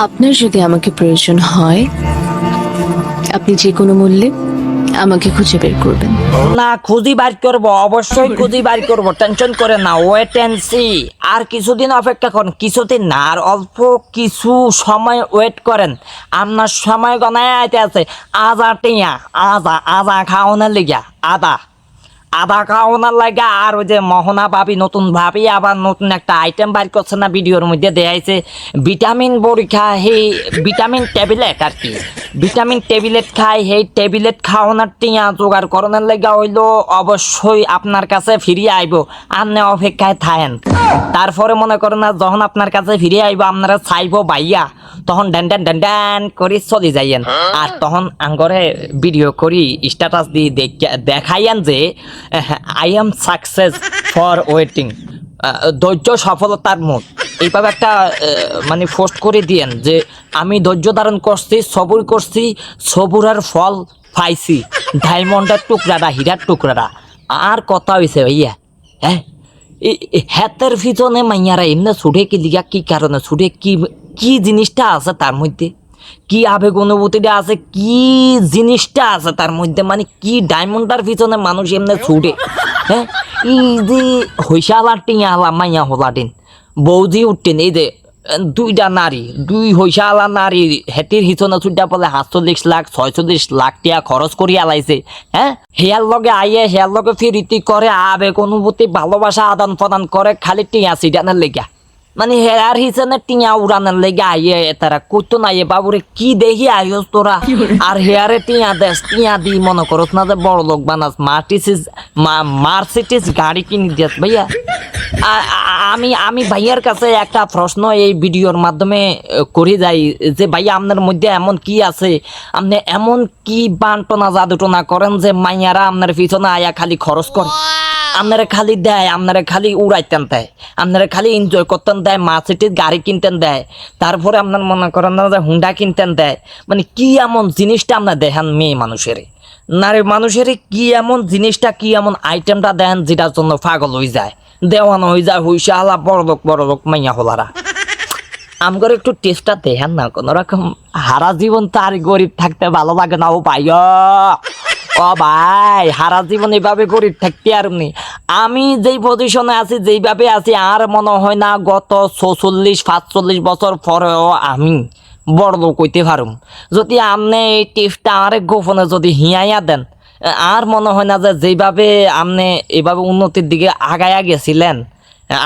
আপনার যদি আমাকে প্রয়োজন হয় আপনি যে কোনো মূল্যে আমাকে খুঁজে বের করবেন। না, খুঁজি বার করবো, অবশ্যই খুঁজি বার করবো, টেনশন করে না, ওয়েট এন্ড সি। আর কিছুদিন অপেক্ষা করেন, কিছুদিন না, আর অল্প কিছু সময় ওয়েট করেন। আপনার সময় গনায় আইতে আছে। আদা টিয়া, আদা খাওয়ানোর লিগা, আদা খাওয়ানোর লাগা। আর ওই যে মোহনা ভাবি, নতুন ভাবি আবার নতুন একটা আইটেম বাইর করছে না, ভিডিওর মধ্যে দেখাইছে ভিটামিন পরীক্ষা, সেই ভিটামিন ট্যাবলেট আর কি, ভিটামিন ট্যাবলেট খাই, সেই ট্যাবলেট খাওয়ানোর টিয়া জোগাড় করানোর লেগা হইলো অবশ্যই আপনার কাছে ফিরিয়ে আইব। আপনি অপেক্ষায় থাকেন, তারপরে মনে করেন না যখন আপনার কাছে ফিরে আইব আপনারা চাইব বাইয়া, তখন ড্যান ড্যান ড্যান ড্যান করে চলে যাইয়েন। আর তখন আঙ্গরে ভিডিও করি স্ট্যাটাস দিয়ে দেখাইয়েন যে I am success for waiting, ধৈর্য সফলতার মুখ। এইভাবে একটা মানে পোস্ট করে দিয়েন যে আমি ধৈর্য ধারণ করছি, সবুর করছি, সবুরের ফল পাইছি, ডায়মন্ডের টুকরাটা, হীরার টুকরাটা। আর কথা হয়েছে ভাইয়া, হ্যাঁ হাতের পিছনে মাইয়ারা এমনি ছুটে কি লিগা, কি কারণে ছুটে, কি কি জিনিসটা আছে তার মধ্যে, কি আবেগ অনুভূতিটা আছে, কি জিনিসটা আছে তার মধ্যে, মানে কি ডায়মন্ডার পিছনে মানুষ এমনি ছুটে। হ্যাঁ, এই যে হইসালা টিয়া আলা মাইয়া হলাটিন বৌদি উঠতেন, এই যে দুইটা নারী, দুই হইসালা নারী হেতির হিচনে ছুটটা বলে ৪৭ লাখ ৪৬ লাখ টাকা খরচ করিয়া লাইছে। হ্যাঁ, হেয়ার লগে আইয়ে হেয়ার লগে ফিরিতি করে, আবেগ অনুভূতি ভালোবাসা আদান প্রদান করে খালি টিয়া সিটানের লেগা, মানে হেয়ার হিসেবে টিয়া উড়ানোর লেগে আইয়ে তারা করতো না। এ বাবুরে কি দেখি আইস তোরা, আর হেয়ারে টিয়া দেশ, টিয়া দি মনে করস না যে বড় লোক বানাস, মার্সিডিজ গাড়ি কিনে দিস ভাইয়া। আমি ভাইয়ার কাছে একটা প্রশ্ন এই ভিডিওর মাধ্যমে করে যাই যে ভাইয়া আপনার মধ্যে এমন কি আছে, আপনি এমন কি বান্টনা জাদুটনা করেন যে মাইয়ারা আপনার পিছনে আয়া খালি খরচ করে, আপনারা খালি দেয়, আপনারা খালি উড়াইতেন দেয়, আপনারা খালি এনজয় করতেন দেয়, মার্সিডিজ গাড়ি কিনতেন দেয়, তারপরে আপনার মনে করেন না যে হুন্ডা কিনতেন দেয়। মানে কি এমন জিনিসটা আপনার দেখেন মেয়ে মানুষের, নারী মানুষের কি এমন জিনিসটা, কি এমন আইটেমটা দেন যেটার জন্য পাগল হয়ে যায়, দেওয়ানো হয়ে যায়, হইসা আলা বড় লোক মাইয়া হলারা। আমগর একটু টেস্টটা দেখেন না, কোন রকম হারা জীবন তার গরিব থাকতে ভালো লাগে না ও ভাই, ও ভাই হারা জীবন এইভাবে গরিব থাকতে আর নি। আমি যেই পজিশনে আছি, যেইভাবে আছি, আর মনে হয় না গত ৪৬-৪৫ বছর পরেও আমি বড় লোক হইতে পারুম। যদি আপনি এই টিপসটা আরেক গোপনে যদি হিয়াইয়া দেন, আর মনে হয় না যে যেইভাবে আপনি এইভাবে উন্নতির দিকে আগায়া গেছিলেন,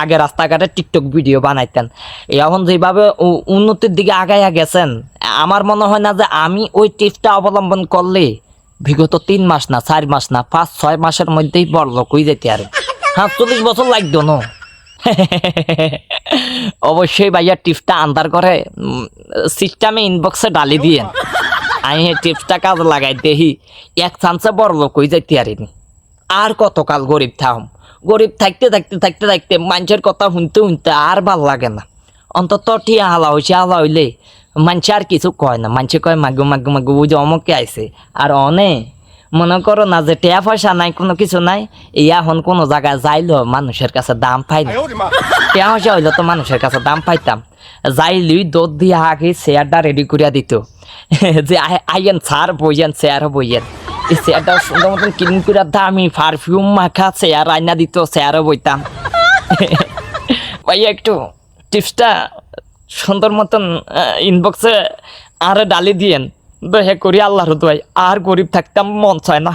আগে রাস্তাঘাটে টিকটক ভিডিও বানাইতেন, এখন যেভাবে উন্নতির দিকে আগাইয়া গেছেন, আমার মনে হয় না যে আমি ওই টিপসটা অবলম্বন করলে বিগত ৩ মাস না, ৪ মাস না, ৫-৬ মাসের মধ্যেই বড় লোক হয়ে যেতে আর ৪০ বছর লাগতো না। অবশ্যই ভাইয়া টিপসটা আন্দার করে সিস্টেমে ইনবক্সে ডালি দিয়ে আমি এই টিপসটা কাজে লাগাই দেখি এক চান্সে বড় লোক হয়ে যেতে আরিনি। আর কতকাল গরিব থাম, গরিব থাকতে থাকতে থাকতে থাকতে মানুষের কথা শুনতে আর ভাল লাগে না। অন্তত টিয়া হালা হইলে মানুষে আর কিছু কয় না, মানুষে কয় মাগু বুঝে অমুকে আইছে। আর অনে মনে করো না যে টিয়া পয়সা নাই, কোনো কিছু নাই, এখন কোনো জায়গায় যাইলো মানুষের কাছে দাম পাই না। টিয়া পয়সা হইলে তো মানুষের কাছে দাম পাইতাম, যাইলই দৌড় দিয়ে আগে চেয়ারটা রেডি করিয়া দিত যে আইয়েন স্যার বইয়েন, চেয়ার বইয়েন। এই চেয়ারটা সুন্দর মতন ক্লিন করে দামি পারফিউম মাখা চেয়ার আইনা দিত, চেয়ারও বইতাম। ভাই একটু টিপসটা সুন্দর মতন ইনবক্সে আর ডালি দিয়েন, দয়া করি আল্লাহর দোয়াই। আর গরিব থাকতাম মন চায় না।